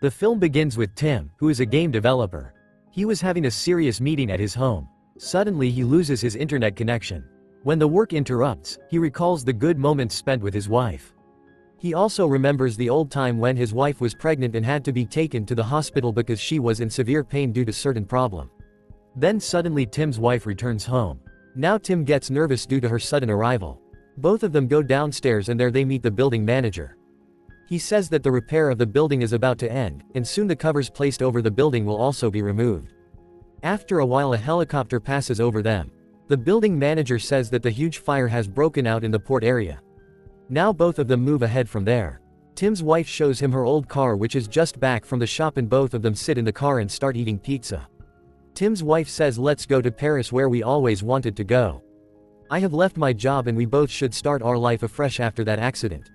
The film begins with Tim, who is a game developer. He was having a serious meeting at his home. Suddenly he loses his internet connection. When the work interrupts, he recalls the good moments spent with his wife. He also remembers the old time when his wife was pregnant and had to be taken to the hospital because she was in severe pain due to certain problem. Then suddenly Tim's wife returns home. Now Tim gets nervous due to her sudden arrival. Both of them go downstairs and there they meet the building manager. He says that the repair of the building is about to end, and soon the covers placed over the building will also be removed. After a while a helicopter passes over them. The building manager says that the huge fire has broken out in the port area. Now both of them move ahead from there. Tim's wife shows him her old car which is just back from the shop and both of them sit in the car and start eating pizza. Tim's wife says let's go to Paris where we always wanted to go. I have left my job and we both should start our life afresh after that accident.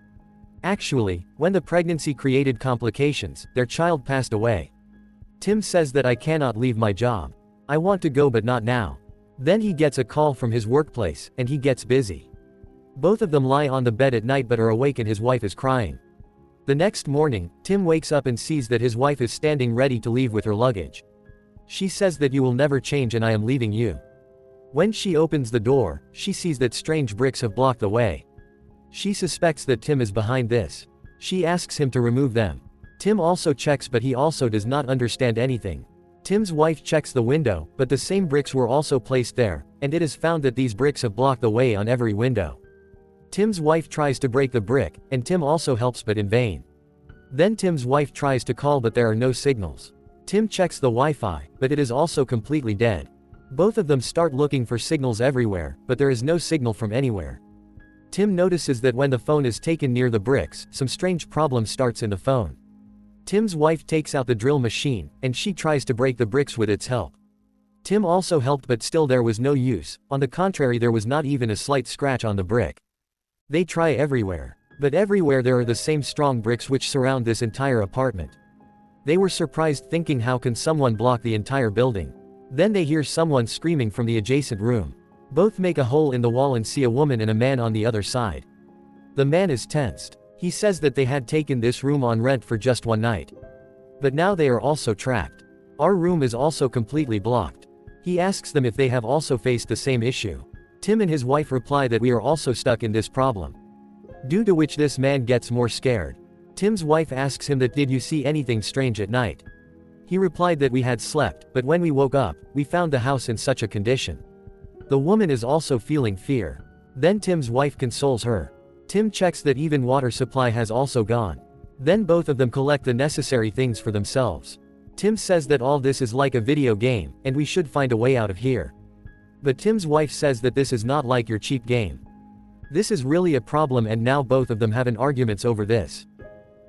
Actually, when the pregnancy created complications, their child passed away. Tim says that I cannot leave my job. I want to go but not now. Then he gets a call from his workplace, and he gets busy. Both of them lie on the bed at night but are awake and his wife is crying. The next morning, Tim wakes up and sees that his wife is standing ready to leave with her luggage. She says that you will never change and I am leaving you. When she opens the door, she sees that strange bricks have blocked the way. She suspects that Tim is behind this. She asks him to remove them. Tim also checks but he also does not understand anything. Tim's wife checks the window, but the same bricks were also placed there, and it is found that these bricks have blocked the way on every window. Tim's wife tries to break the brick, and Tim also helps but in vain. Then Tim's wife tries to call but there are no signals. Tim checks the Wi-Fi, but it is also completely dead. Both of them start looking for signals everywhere, but there is no signal from anywhere. Tim notices that when the phone is taken near the bricks, some strange problem starts in the phone. Tim's wife takes out the drill machine, and she tries to break the bricks with its help. Tim also helped but still there was no use, on the contrary there was not even a slight scratch on the brick. They try everywhere. But everywhere there are the same strong bricks which surround this entire apartment. They were surprised thinking how can someone block the entire building. Then they hear someone screaming from the adjacent room. Both make a hole in the wall and see a woman and a man on the other side. The man is tensed. He says that they had taken this room on rent for just one night. But now they are also trapped. Our room is also completely blocked. He asks them if they have also faced the same issue. Tim and his wife reply that we are also stuck in this problem. Due to which this man gets more scared. Tim's wife asks him that did you see anything strange at night? He replied that we had slept, but when we woke up, we found the house in such a condition. The woman is also feeling fear. Then Tim's wife consoles her. Tim checks that even water supply has also gone. Then both of them collect the necessary things for themselves. Tim says that all this is like a video game, and we should find a way out of here. But Tim's wife says that this is not like your cheap game. This is really a problem and now both of them have an argument over this.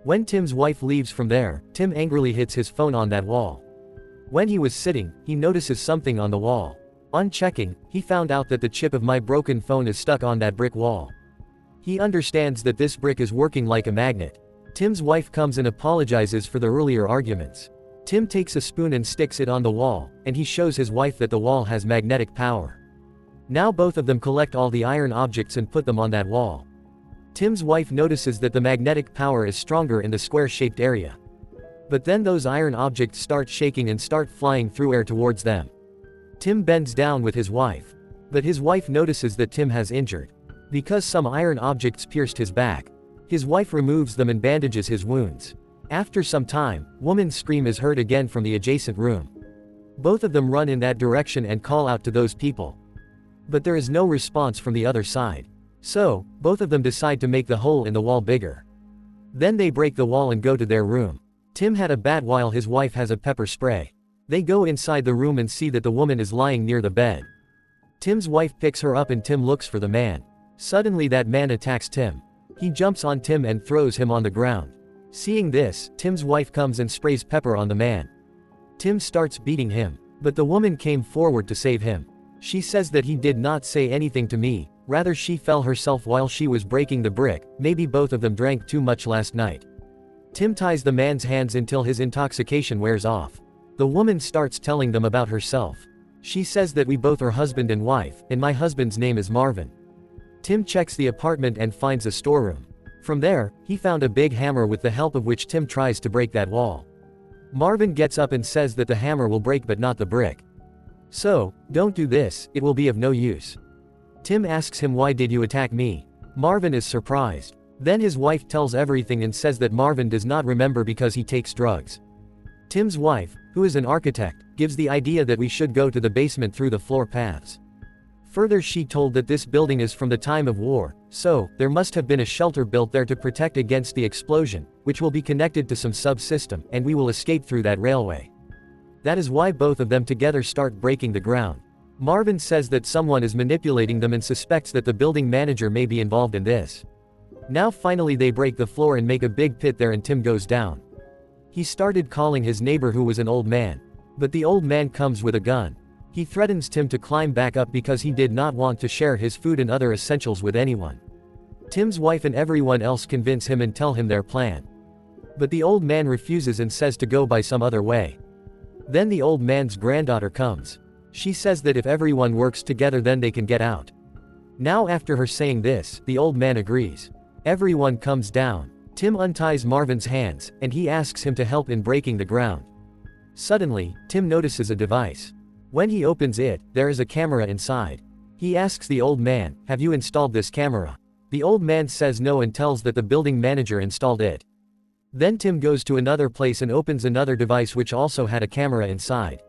When Tim's wife leaves from there, Tim angrily hits his phone on that wall. When he was sitting, he notices something on the wall. On checking, he found out that the chip of my broken phone is stuck on that brick wall. He understands that this brick is working like a magnet. Tim's wife comes and apologizes for the earlier arguments. Tim takes a spoon and sticks it on the wall, and he shows his wife that the wall has magnetic power. Now both of them collect all the iron objects and put them on that wall. Tim's wife notices that the magnetic power is stronger in the square-shaped area. But then those iron objects start shaking and start flying through air towards them. Tim bends down with his wife. But his wife notices that Tim has injured. Because some iron objects pierced his back. His wife removes them and bandages his wounds. After some time, woman's scream is heard again from the adjacent room. Both of them run in that direction and call out to those people. But there is no response from the other side. So, both of them decide to make the hole in the wall bigger. Then they break the wall and go to their room. Tim had a bat while his wife has a pepper spray. They go inside the room and see that the woman is lying near the bed. Tim's wife picks her up and Tim looks for the man. Suddenly that man attacks Tim. He jumps on Tim and throws him on the ground. Seeing this, Tim's wife comes and sprays pepper on the man. Tim starts beating him. But the woman came forward to save him. She says that he did not say anything to me, rather she fell herself while she was breaking the brick, maybe both of them drank too much last night. Tim ties the man's hands until his intoxication wears off. The woman starts telling them about herself. She says that we both are husband and wife, and my husband's name is Marvin. Tim checks the apartment and finds a storeroom. From there, he found a big hammer with the help of which Tim tries to break that wall. Marvin gets up and says that the hammer will break but not the brick. So, don't do this, it will be of no use. Tim asks him, why did you attack me? Marvin is surprised. Then his wife tells everything and says that Marvin does not remember because he takes drugs. Tim's wife, who is an architect, gives the idea that we should go to the basement through the floor paths. Further, she told that this building is from the time of war, so, there must have been a shelter built there to protect against the explosion, which will be connected to some subsystem, and we will escape through that railway. That is why both of them together start breaking the ground. Marvin says that someone is manipulating them and suspects that the building manager may be involved in this. Now finally they break the floor and make a big pit there, and Tim goes down. He started calling his neighbor, who was an old man. But the old man comes with a gun. He threatens Tim to climb back up because he did not want to share his food and other essentials with anyone. Tim's wife and everyone else convince him and tell him their plan. But the old man refuses and says to go by some other way. Then the old man's granddaughter comes. She says that if everyone works together then they can get out. Now after her saying this, the old man agrees. Everyone comes down. Tim unties Marvin's hands, and he asks him to help in breaking the ground. Suddenly, Tim notices a device. When he opens it, there is a camera inside. He asks the old man, have you installed this camera? The old man says no and tells that the building manager installed it. Then Tim goes to another place and opens another device which also had a camera inside.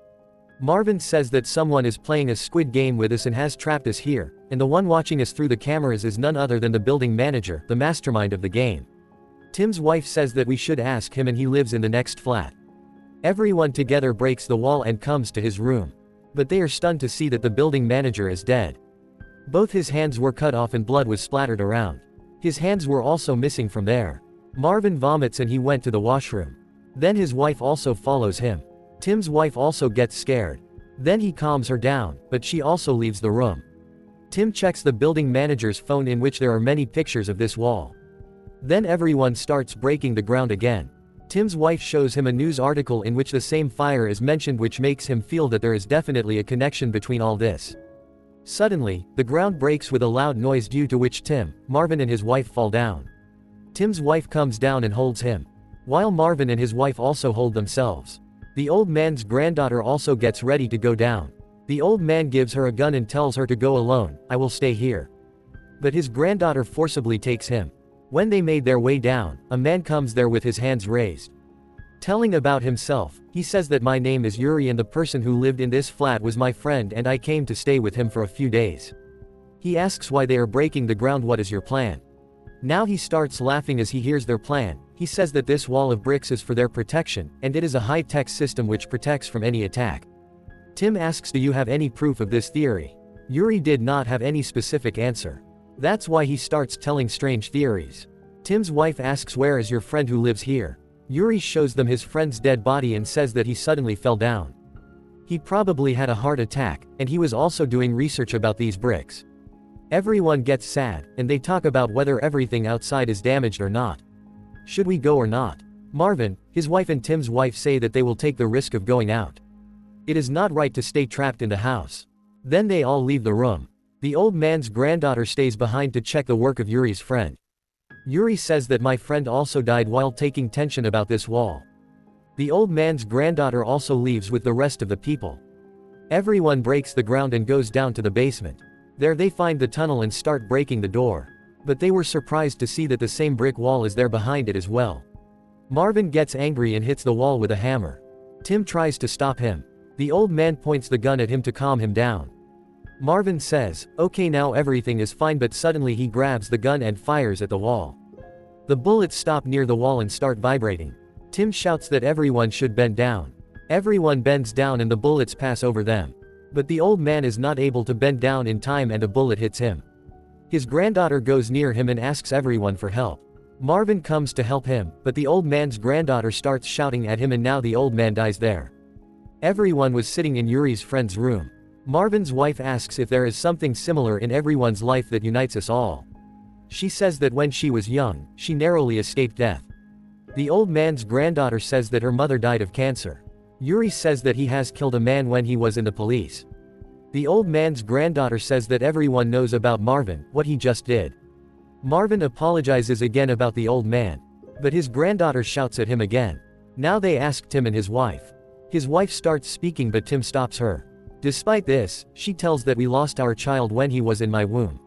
Marvin says that someone is playing a squid game with us and has trapped us here, and the one watching us through the cameras is none other than the building manager, the mastermind of the game. Tim's wife says that we should ask him, and he lives in the next flat. Everyone together breaks the wall and comes to his room. But they are stunned to see that the building manager is dead. Both his hands were cut off and blood was splattered around. His hands were also missing from there. Marvin vomits and he went to the washroom. Then his wife also follows him. Tim's wife also gets scared. Then he calms her down, but she also leaves the room. Tim checks the building manager's phone, in which there are many pictures of this wall. Then everyone starts breaking the ground again. Tim's wife shows him a news article in which the same fire is mentioned, which makes him feel that there is definitely a connection between all this. Suddenly, the ground breaks with a loud noise, due to which Tim, Marvin and his wife fall down. Tim's wife comes down and holds him, while Marvin and his wife also hold themselves. The old man's granddaughter also gets ready to go down. The old man gives her a gun and tells her to go alone, I will stay here. But his granddaughter forcibly takes him. When they made their way down, a man comes there with his hands raised. Telling about himself, he says that my name is Yuri and the person who lived in this flat was my friend and I came to stay with him for a few days. He asks why they are breaking the ground, what is your plan? Now he starts laughing as he hears their plan. He says that this wall of bricks is for their protection, and it is a high-tech system which protects from any attack. Tim asks, do you have any proof of this theory? Yuri did not have any specific answer. That's why he starts telling strange theories. Tim's wife asks, where is your friend who lives here? Yuri shows them his friend's dead body and says that he suddenly fell down. He probably had a heart attack, and he was also doing research about these bricks. Everyone gets sad, and they talk about whether everything outside is damaged or not. Should we go or not? Marvin, his wife and Tim's wife say that they will take the risk of going out. It is not right to stay trapped in the house. Then they all leave the room. The old man's granddaughter stays behind to check the work of Yuri's friend. Yuri says that my friend also died while taking tension about this wall. The old man's granddaughter also leaves with the rest of the people. Everyone breaks the ground and goes down to the basement. There they find the tunnel and start breaking the door. But they were surprised to see that the same brick wall is there behind it as well. Marvin gets angry and hits the wall with a hammer. Tim tries to stop him. The old man points the gun at him to calm him down. Marvin says, okay, now everything is fine, but suddenly he grabs the gun and fires at the wall. The bullets stop near the wall and start vibrating. Tim shouts that everyone should bend down. Everyone bends down and the bullets pass over them. But the old man is not able to bend down in time and a bullet hits him. His granddaughter goes near him and asks everyone for help. Marvin comes to help him, but the old man's granddaughter starts shouting at him and now the old man dies there. Everyone was sitting in Yuri's friend's room. Marvin's wife asks if there is something similar in everyone's life that unites us all. She says that when she was young, she narrowly escaped death. The old man's granddaughter says that her mother died of cancer. Yuri says that he has killed a man when he was in the police. The old man's granddaughter says that everyone knows about Marvin, what he just did. Marvin apologizes again about the old man. But his granddaughter shouts at him again. Now they ask Tim and his wife. His wife starts speaking but Tim stops her. Despite this, she tells that we lost our child when he was in my womb.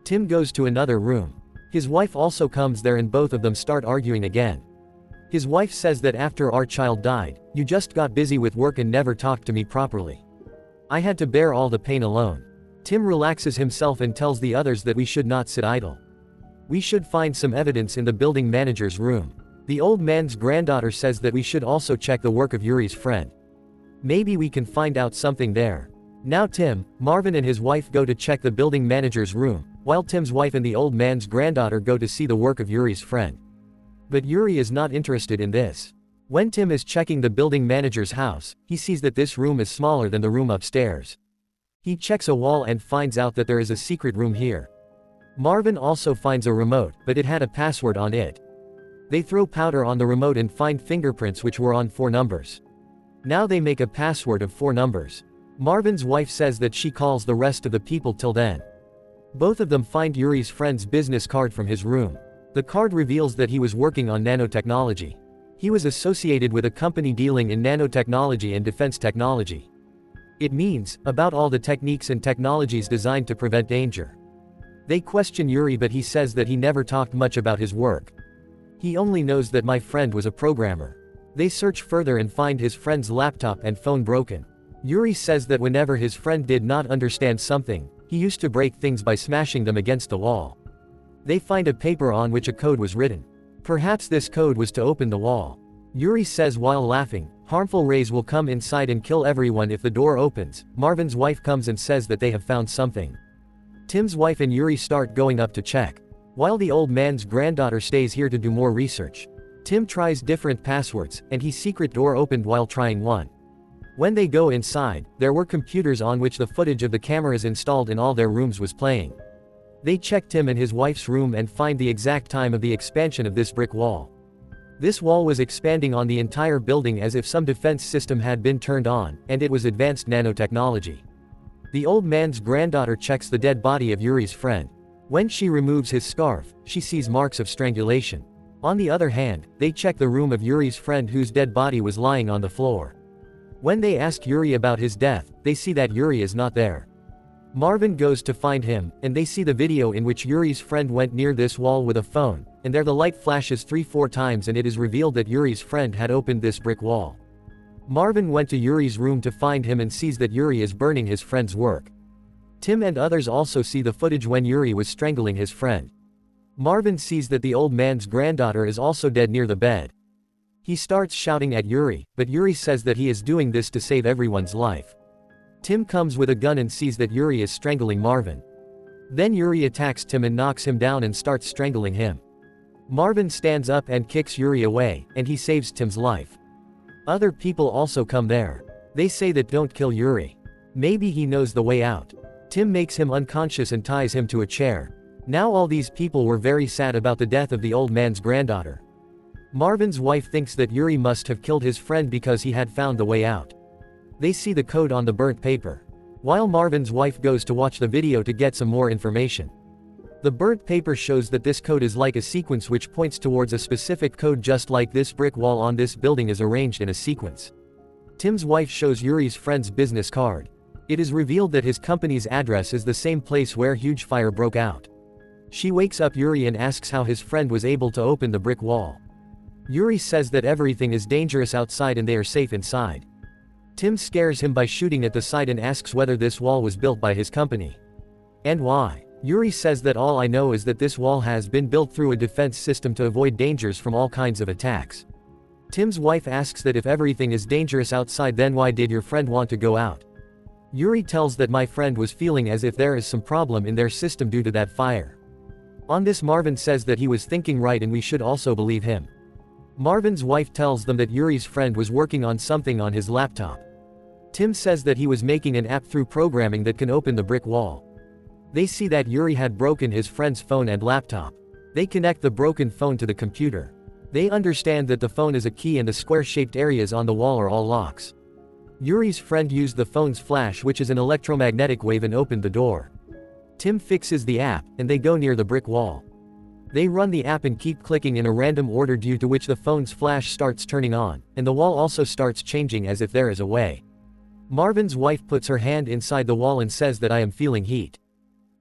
Tim goes to another room. His wife also comes there and both of them start arguing again. His wife says that after our child died, you just got busy with work and never talked to me properly. I had to bear all the pain alone. Tim relaxes himself and tells the others that we should not sit idle. We should find some evidence in the building manager's room. The old man's granddaughter says that we should also check the work of Yuri's friend. Maybe we can find out something there. Now Tim, Marvin and his wife go to check the building manager's room, while Tim's wife and the old man's granddaughter go to see the work of Yuri's friend. But Yuri is not interested in this. When Tim is checking the building manager's house, he sees that this room is smaller than the room upstairs. He checks a wall and finds out that there is a secret room here. Marvin also finds a remote, but it had a password on it. They throw powder on the remote and find fingerprints which were on 4 numbers. Now they make a password of 4 numbers. Marvin's wife says that she calls the rest of the people till then. Both of them find Yuri's friend's business card from his room. The card reveals that he was working on nanotechnology. He was associated with a company dealing in nanotechnology and defense technology. It means, about all the techniques and technologies designed to prevent danger. They question Yuri but he says that he never talked much about his work. He only knows that my friend was a programmer. They search further and find his friend's laptop and phone broken. Yuri says that whenever his friend did not understand something, he used to break things by smashing them against the wall. They find a paper on which a code was written. Perhaps this code was to open the wall. Yuri says while laughing, harmful rays will come inside and kill everyone if the door opens. Marvin's wife comes and says that they have found something. Tim's wife and Yuri start going up to check, while the old man's granddaughter stays here to do more research. Tim tries different passwords, and his secret door opened while trying one. When they go inside, there were computers on which the footage of the cameras installed in all their rooms was playing. They check Tim and his wife's room and find the exact time of the expansion of this brick wall. This wall was expanding on the entire building as if some defense system had been turned on, and it was advanced nanotechnology. The old man's granddaughter checks the dead body of Yuri's friend. When she removes his scarf, she sees marks of strangulation. On the other hand, they check the room of Yuri's friend whose dead body was lying on the floor. When they ask Yuri about his death, they see that Yuri is not there. Marvin goes to find him, and they see the video in which Yuri's friend went near this wall with a phone, and there the light flashes 3-4 times and it is revealed that Yuri's friend had opened this brick wall. Marvin went to Yuri's room to find him and sees that Yuri is burning his friend's work. Tim and others also see the footage when Yuri was strangling his friend. Marvin sees that the old man's granddaughter is also dead near the bed. He starts shouting at Yuri, but Yuri says that he is doing this to save everyone's life. Tim comes with a gun and sees that Yuri is strangling Marvin. Then Yuri attacks Tim and knocks him down and starts strangling him. Marvin stands up and kicks Yuri away, and he saves Tim's life. Other people also come there. They say that don't kill Yuri. Maybe he knows the way out. Tim makes him unconscious and ties him to a chair. Now all these people were very sad about the death of the old man's granddaughter. Marvin's wife thinks that Yuri must have killed his friend because he had found the way out. They see the code on the burnt paper. While Marvin's wife goes to watch the video to get some more information. The burnt paper shows that this code is like a sequence which points towards a specific code, just like this brick wall on this building is arranged in a sequence. Tim's wife shows Yuri's friend's business card. It is revealed that his company's address is the same place where huge fire broke out. She wakes up Yuri and asks how his friend was able to open the brick wall. Yuri says that everything is dangerous outside and they are safe inside. Tim scares him by shooting at the side and asks whether this wall was built by his company. And why. Yuri says that all I know is that this wall has been built through a defense system to avoid dangers from all kinds of attacks. Tim's wife asks that if everything is dangerous outside, then why did your friend want to go out? Yuri tells that my friend was feeling as if there is some problem in their system due to that fire. On this, Marvin says that he was thinking right and we should also believe him. Marvin's wife tells them that Yuri's friend was working on something on his laptop. Tim says that he was making an app through programming that can open the brick wall. They see that Yuri had broken his friend's phone and laptop. They connect the broken phone to the computer. They understand that the phone is a key and the square-shaped areas on the wall are all locks. Yuri's friend used the phone's flash, which is an electromagnetic wave, and opened the door. Tim fixes the app, and they go near the brick wall. They run the app and keep clicking in a random order, due to which the phone's flash starts turning on, and the wall also starts changing as if there is a way. Marvin's wife puts her hand inside the wall and says that I am feeling heat.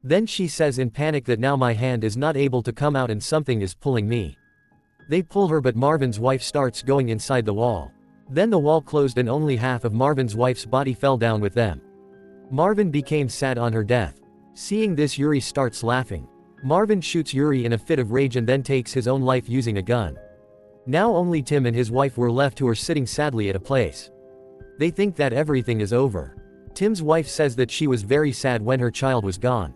Then she says in panic that now my hand is not able to come out and something is pulling me. They pull her, but Marvin's wife starts going inside the wall. Then the wall closed and only half of Marvin's wife's body fell down with them. Marvin became sad on her death. Seeing this, Yuri starts laughing. Marvin shoots Yuri in a fit of rage and then takes his own life using a gun. Now only Tim and his wife were left, who are sitting sadly at a place. They think that everything is over. Tim's wife says that she was very sad when her child was gone.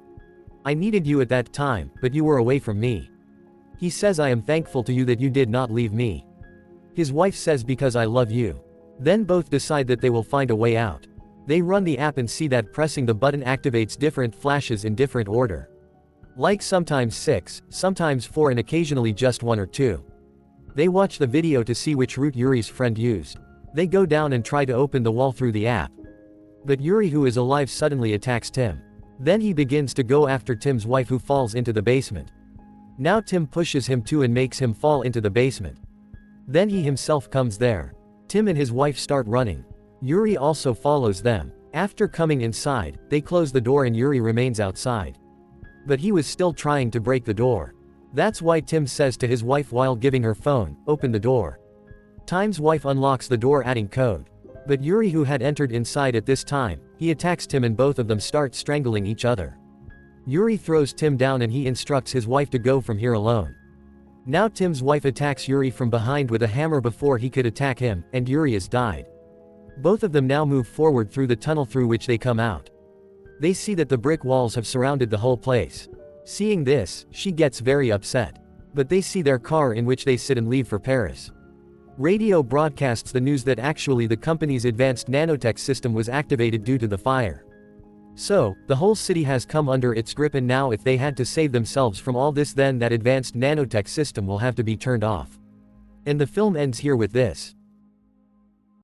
I needed you at that time, but you were away from me. He says I am thankful to you that you did not leave me. His wife says because I love you. Then both decide that they will find a way out. They run the app and see that pressing the button activates different flashes in different order. Like sometimes 6, sometimes 4, and occasionally just 1 or 2. They watch the video to see which route Yuri's friend used. They go down and try to open the wall through the app. But Yuri, who is alive, suddenly attacks Tim. Then he begins to go after Tim's wife, who falls into the basement. Now Tim pushes him too and makes him fall into the basement. Then he himself comes there. Tim and his wife start running. Yuri also follows them. After coming inside, they close the door and Yuri remains outside. But he was still trying to break the door. That's why Tim says to his wife while giving her phone, "Open the door." Tim's wife unlocks the door adding code. But Yuri, who had entered inside at this time, he attacks Tim and both of them start strangling each other. Yuri throws Tim down and he instructs his wife to go from here alone. Now Tim's wife attacks Yuri from behind with a hammer before he could attack him, and Yuri has died. Both of them now move forward through the tunnel through which they come out. They see that the brick walls have surrounded the whole place. Seeing this, she gets very upset. But they see their car in which they sit and leave for Paris. Radio broadcasts the news that actually the company's advanced nanotech system was activated due to the fire. So, the whole city has come under its grip, and now if they had to save themselves from all this, then that advanced nanotech system will have to be turned off. And the film ends here with this.